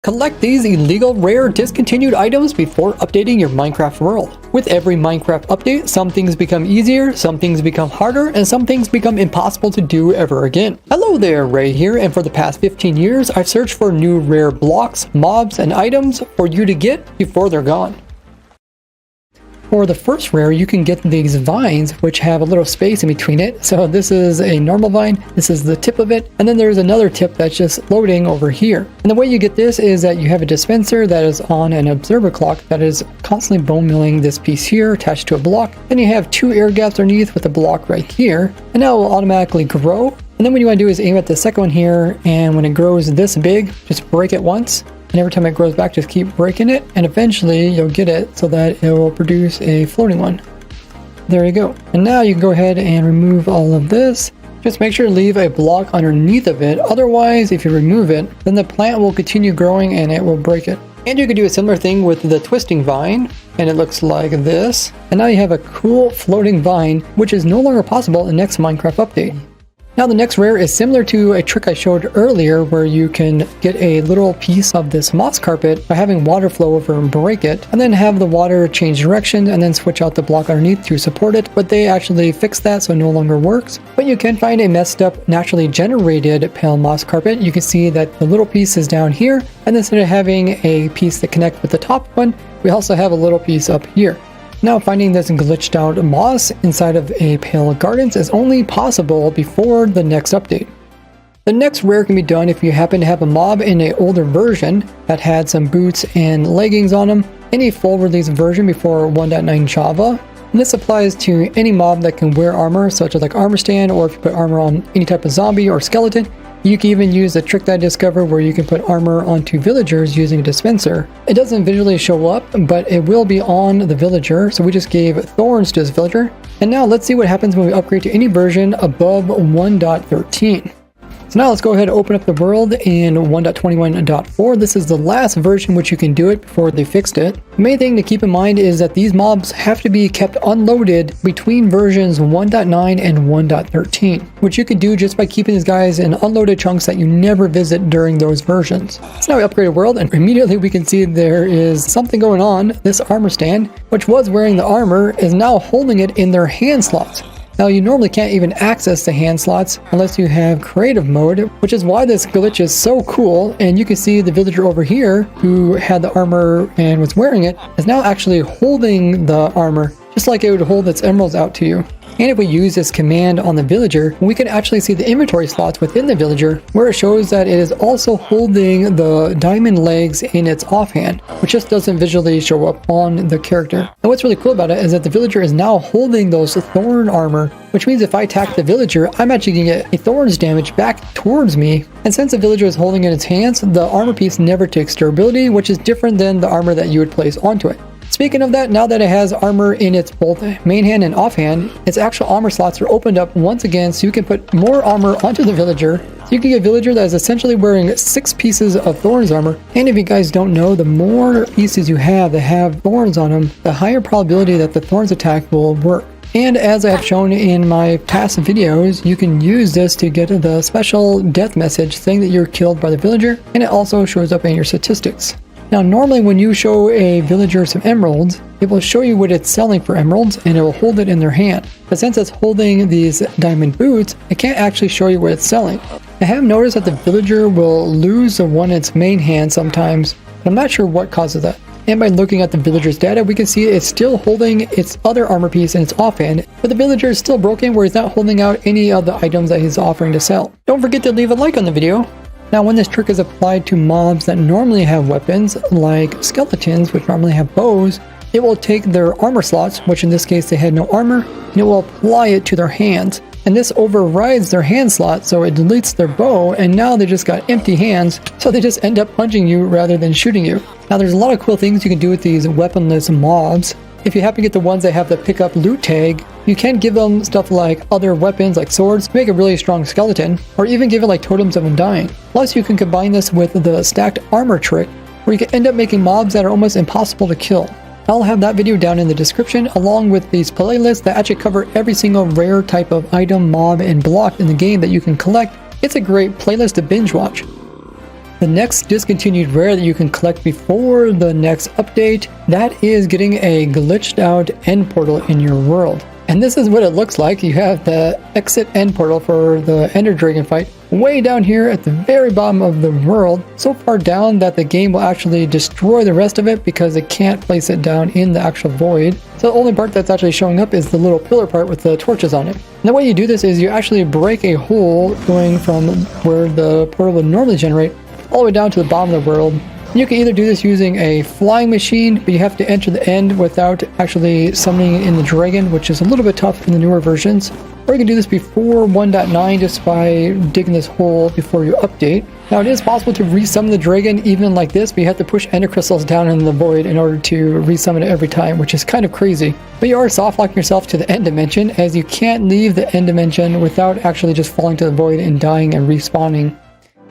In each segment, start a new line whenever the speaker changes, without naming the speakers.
Collect these illegal, rare, discontinued items before updating your Minecraft world. With every Minecraft update, some things become easier, some things become harder, and some things become impossible to do ever again. Hello there, Ray here, and for the past 15 years, I've searched for new rare blocks, mobs, and items for you to get before they're gone. For the first rare, you can get these vines, which have a little space in between it. So this is a normal vine, this is the tip of it, and then there's another tip that's just floating over here. And the way you get this is that you have a dispenser that is on an observer clock that is constantly bone milling this piece here attached to a block. Then you have two air gaps underneath with a block right here, and now it will automatically grow. And then what you want to do is aim at the second one here, and when it grows this big, just break it once. And every time it grows back, just keep breaking it, and eventually you'll get it so that it will produce a floating one. There you go. And now you can go ahead and remove all of this. Just make sure to leave a block underneath of it. Otherwise, if you remove it, then the plant will continue growing and it will break it. And you can do a similar thing with the twisting vine, and it looks like this. And now you have a cool floating vine, which is no longer possible in the next Minecraft update. Now the next rare is similar to a trick I showed earlier where you can get a little piece of this moss carpet by having water flow over and break it, and then have the water change direction and then switch out the block underneath to support it, but they actually fixed that so it no longer works. But you can find a messed up naturally generated pale moss carpet. You can see that the little piece is down here, and instead of having a piece that connects with the top one, we also have a little piece up here. Now finding this glitched out moss inside of a pale gardens is only possible before the next update. The next rare can be done if you happen to have a mob in an older version that had some boots and leggings on them, in a full release version before 1.9 Java. And this applies to any mob that can wear armor, such as like armor stand, or if you put armor on any type of zombie or skeleton. You can even use the trick that I discovered where you can put armor onto villagers using a dispenser. It doesn't visually show up, but it will be on the villager, so we just gave thorns to this villager. And now let's see what happens when we upgrade to any version above 1.13. So now let's go ahead and open up the world in 1.21.4. This is the last version which you can do it before they fixed it. The main thing to keep in mind is that these mobs have to be kept unloaded between versions 1.9 and 1.13, which you could do just by keeping these guys in unloaded chunks that you never visit during those versions. So now we upgraded world, and immediately we can see there is something going on. This armor stand, which was wearing the armor, is now holding it in their hand slots. Now you normally can't even access the hand slots unless you have creative mode, which is why this glitch is so cool. And you can see the villager over here who had the armor and was wearing it is now actually holding the armor, just like it would hold its emeralds out to you. And if we use this command on the villager, we can actually see the inventory slots within the villager where it shows that it is also holding the diamond legs in its offhand, which just doesn't visually show up on the character. And what's really cool about it is that the villager is now holding those thorn armor, which means if I attack the villager, I'm actually going to get a thorns damage back towards me. And since the villager is holding it in its hands, the armor piece never takes durability, which is different than the armor that you would place onto it. Speaking of that, now that it has armor in its both main hand and offhand, its actual armor slots are opened up once again so you can put more armor onto the villager. So you can get a villager that is essentially wearing 6 pieces of thorns armor. And if you guys don't know, the more pieces you have that have thorns on them, the higher probability that the thorns attack will work. And as I have shown in my past videos, you can use this to get the special death message saying that you're killed by the villager, and it also shows up in your statistics. Now normally when you show a villager some emeralds, it will show you what it's selling for emeralds and it will hold it in their hand. But since it's holding these diamond boots, it can't actually show you what it's selling. I have noticed that the villager will lose the one in its main hand sometimes, but I'm not sure what causes that. And by looking at the villager's data, we can see it's still holding its other armor piece in its offhand, but the villager is still broken where he's not holding out any of the items that he's offering to sell. Don't forget to leave a like on the video. Now when this trick is applied to mobs that normally have weapons, like skeletons which normally have bows, it will take their armor slots, which in this case they had no armor, and it will apply it to their hands. And this overrides their hand slot, so it deletes their bow, and now they just got empty hands, so they just end up punching you rather than shooting you. Now there's a lot of cool things you can do with these weaponless mobs. If you happen to get the ones that have the pick up loot tag, you can give them stuff like other weapons like swords to make a really strong skeleton, or even give it like totems of undying. Plus you can combine this with the stacked armor trick, where you can end up making mobs that are almost impossible to kill. I'll have that video down in the description along with these playlists that actually cover every single rare type of item, mob, and block in the game that you can collect. It's a great playlist to binge watch. The next discontinued rare that you can collect before the next update, that is getting a glitched out end portal in your world. And this is what it looks like. You have the exit end portal for the Ender Dragon fight way down here at the very bottom of the world, so far down that the game will actually destroy the rest of it because it can't place it down in the actual void. So the only part that's actually showing up is the little pillar part with the torches on it. And the way you do this is you actually break a hole going from where the portal would normally generate all the way down to the bottom of the world. You can either do this using a flying machine, but you have to enter the end without actually summoning in the dragon, which is a little bit tough in the newer versions. Or you can do this before 1.9 just by digging this hole before you update. Now it is possible to resummon the dragon even like this, but you have to push ender crystals down in the void in order to resummon it every time, which is kind of crazy. But you are soft-locking yourself to the end dimension, as you can't leave the end dimension without actually just falling to the void and dying and respawning.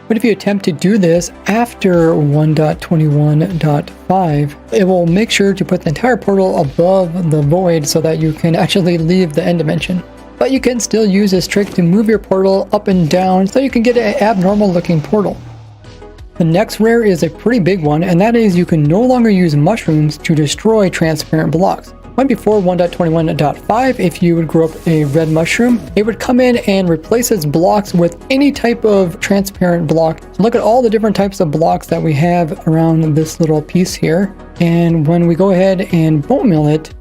But if you attempt to do this after 1.21.5, it will make sure to put the entire portal above the void so that you can actually leave the end dimension. But you can still use this trick to move your portal up and down so you can get an abnormal looking portal. The next rare is a pretty big one, and that is you can no longer use mushrooms to destroy transparent blocks. When before 1.21.5, if you would grow up a red mushroom, it would come in and replace its blocks with any type of transparent block. So look at all the different types of blocks that we have around this little piece here. And when we go ahead and bone mill it,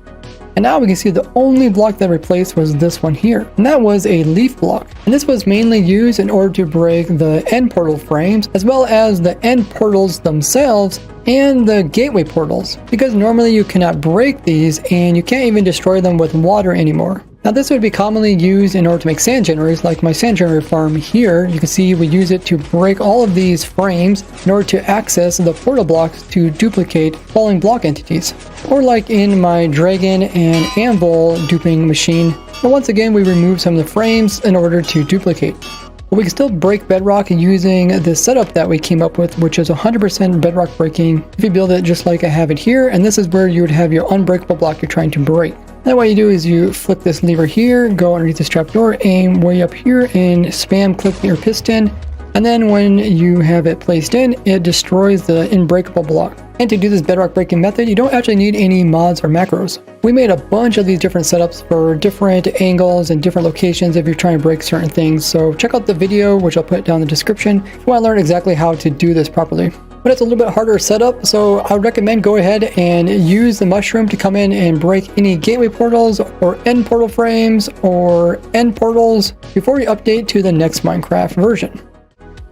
and now we can see the only block that replaced was this one here, and that was a leaf block. And this was mainly used in order to break the end portal frames, as well as the end portals themselves and the gateway portals, because normally you cannot break these and you can't even destroy them with water anymore. Now this would be commonly used in order to make sand generators, like my sand generator farm here. You can see we use it to break all of these frames in order to access the portal blocks to duplicate falling block entities. Or like in my dragon and anvil duping machine, but once again we remove some of the frames in order to duplicate. But we can still break bedrock using the setup that we came up with, which is 100% bedrock breaking if you build it just like I have it here, and this is where you would have your unbreakable block you're trying to break. Then what you do is you flip this lever here, go underneath this trapdoor, aim way up here, and spam click your piston. And then when you have it placed in, it destroys the unbreakable block. And to do this bedrock breaking method, you don't actually need any mods or macros. We made a bunch of these different setups for different angles and different locations if you're trying to break certain things. So check out the video, which I'll put down in the description, if you want to learn exactly how to do this properly. But it's a little bit harder setup, so I would recommend go ahead and use the mushroom to come in and break any gateway portals or end portal frames or end portals before you update to the next Minecraft version.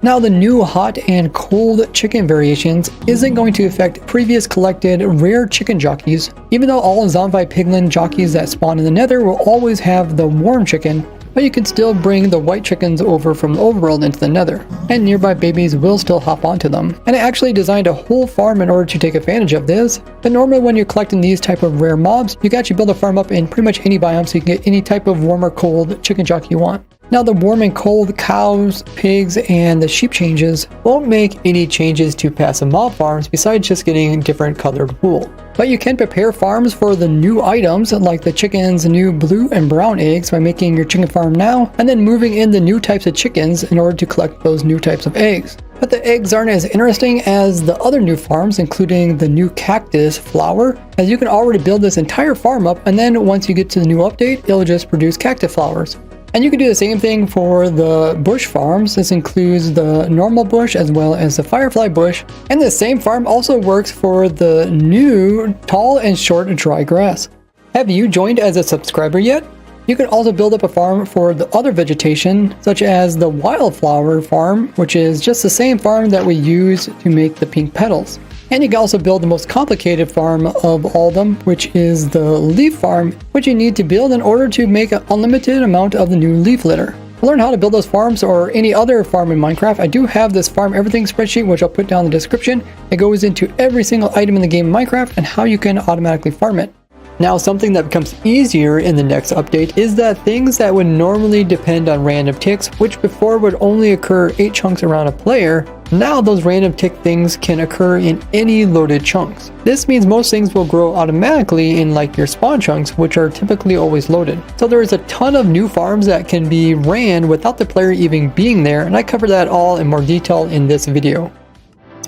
Now the new hot and cold chicken variations isn't going to affect previous collected rare chicken jockeys, even though all Zombie Piglin jockeys that spawn in the nether will always have the warm chicken, but you can still bring the white chickens over from the overworld into the nether, and nearby babies will still hop onto them. And I actually designed a whole farm in order to take advantage of this, but normally when you're collecting these type of rare mobs, you can actually build a farm up in pretty much any biome so you can get any type of warm or cold chicken jockey you want. Now the warm and cold cows, pigs, and the sheep changes won't make any changes to passive mob farms besides just getting different colored wool. But you can prepare farms for the new items like the chicken's new blue and brown eggs by making your chicken farm now and then moving in the new types of chickens in order to collect those new types of eggs. But the eggs aren't as interesting as the other new farms, including the new cactus flower, as you can already build this entire farm up, and then once you get to the new update, it'll just produce cactus flowers. And you can do the same thing for the bush farms. This includes the normal bush as well as the firefly bush. And the same farm also works for the new tall and short dry grass. Have you joined as a subscriber yet? You can also build up a farm for the other vegetation, such as the wildflower farm, which is just the same farm that we use to make the pink petals. And you can also build the most complicated farm of all of them, which is the leaf farm, which you need to build in order to make an unlimited amount of the new leaf litter. To learn how to build those farms or any other farm in Minecraft, I do have this farm everything spreadsheet, which I'll put down in the description. It goes into every single item in the game Minecraft and how you can automatically farm it. Now, something that becomes easier in the next update is that things that would normally depend on random ticks, which before would only occur 8 chunks around a player, now those random tick things can occur in any loaded chunks. This means most things will grow automatically in like your spawn chunks, which are typically always loaded. So there is a ton of new farms that can be ran without the player even being there, and I cover that all in more detail in this video.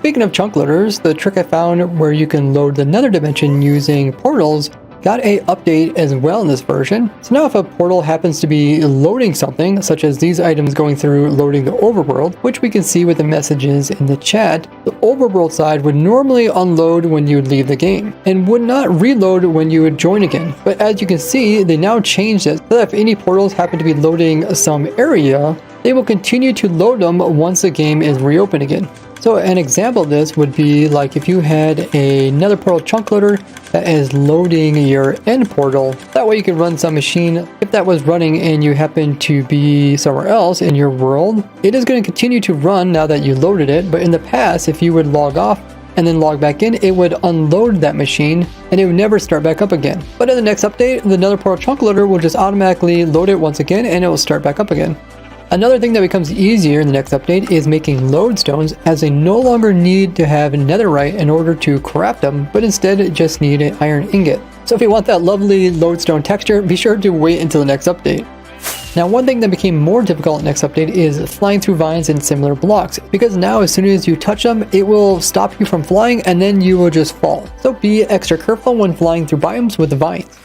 speaking of chunk loaders, the trick I found where you can load the nether dimension using portals got a update as well in this version. So now if a portal happens to be loading something, such as these items going through loading the overworld, which we can see with the messages in the chat, the overworld side would normally unload when you would leave the game, and would not reload when you would join again. But as you can see, they now changed it so that if any portals happen to be loading some area, they will continue to load them once the game is reopened again. So an example of this would be like if you had a nether portal chunk loader that is loading your end portal. That way you can run some machine. If that was running and you happen to be somewhere else in your world, it is going to continue to run now that you loaded it. But in the past, if you would log off and then log back in, it would unload that machine and it would never start back up again. But in the next update, the nether portal chunk loader will just automatically load it once again and it will start back up again. Another thing that becomes easier in the next update is making lodestones, as they no longer need to have netherite in order to craft them, but instead just need an iron ingot. So if you want that lovely lodestone texture, be sure to wait until the next update. Now, one thing that became more difficult in the next update is flying through vines and similar blocks, because now as soon as you touch them, it will stop you from flying and then you will just fall. So be extra careful when flying through biomes with the vines.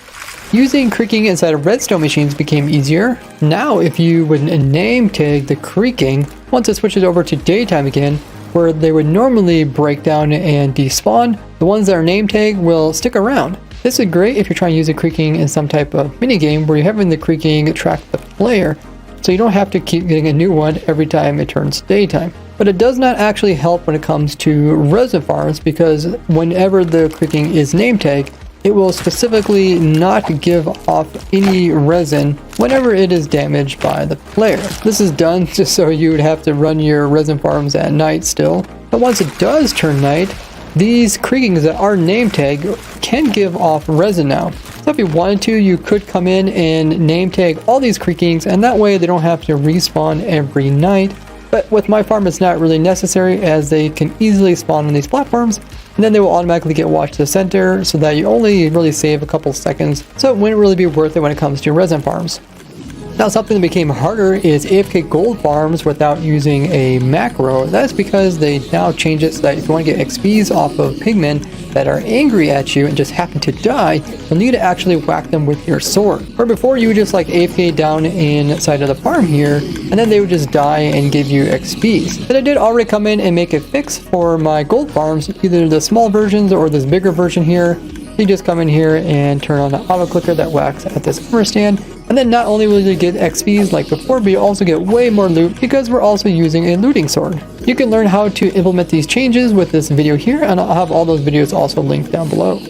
Using creaking inside of redstone machines became easier. Now if you would name tag the creaking, once it switches over to daytime again, where they would normally break down and despawn, the ones that are name tagged will stick around. This is great if you're trying to use a creaking in some type of minigame where you're having the creaking track the player, so you don't have to keep getting a new one every time it turns daytime. But it does not actually help when it comes to resin farms, because whenever the creaking is name tagged, it will specifically not give off any resin whenever it is damaged by the player. This is done just so you would have to run your resin farms at night still. But once it does turn night, these creakings that are name tagged can give off resin now. So if you wanted to, you could come in and name tag all these creakings, and that way they don't have to respawn every night. But with my farm, it's not really necessary, as they can easily spawn on these platforms, and then they will automatically get washed to the center, so that you only really save a couple seconds, so it wouldn't really be worth it when it comes to resin farms. Now, something that became harder is AFK gold farms without using a macro. That's because they now change it so that if you want to get XPs off of pigmen that are angry at you and just happen to die, you'll need to actually whack them with your sword. Where before you would just like AFK down inside of the farm here, and then they would just die and give you XPs. But I did already come in and make a fix for my gold farms, either the small versions or this bigger version here. You just come in here and turn on the auto clicker that whacks at this armor stand, and then not only will you get XPs like before, but you also get way more loot because we're also using a looting sword. You can learn how to implement these changes with this video here, and I'll have all those videos also linked down below.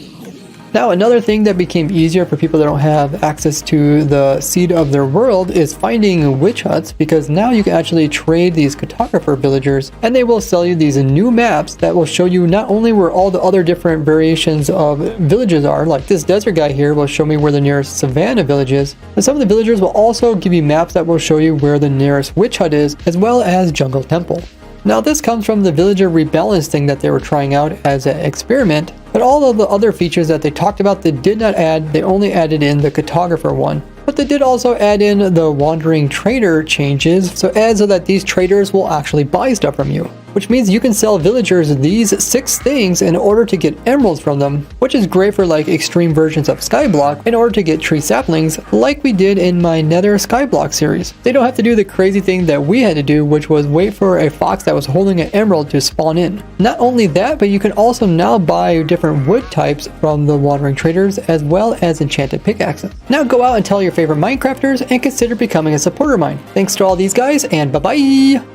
Now, another thing that became easier for people that don't have access to the seed of their world is finding witch huts, because now you can actually trade these cartographer villagers and they will sell you these new maps that will show you not only where all the other different variations of villages are, like this desert guy here will show me where the nearest savannah village is, but some of the villagers will also give you maps that will show you where the nearest witch hut is, as well as jungle temple. Now, this comes from the villager rebalance thing that they were trying out as an experiment, but all of the other features that they talked about they did not add, they only added in the cartographer one. But they did also add in the wandering trader changes, so that these traders will actually buy stuff from you, which means you can sell villagers these 6 things in order to get emeralds from them, which is great for like extreme versions of Skyblock in order to get tree saplings like we did in my Nether Skyblock series. They don't have to do the crazy thing that we had to do, which was wait for a fox that was holding an emerald to spawn in. Not only that, but you can also now buy different wood types from the wandering traders, as well as enchanted pickaxes. Now go out and tell your favorite Minecrafters and consider becoming a supporter of mine. Thanks to all these guys, and bye bye!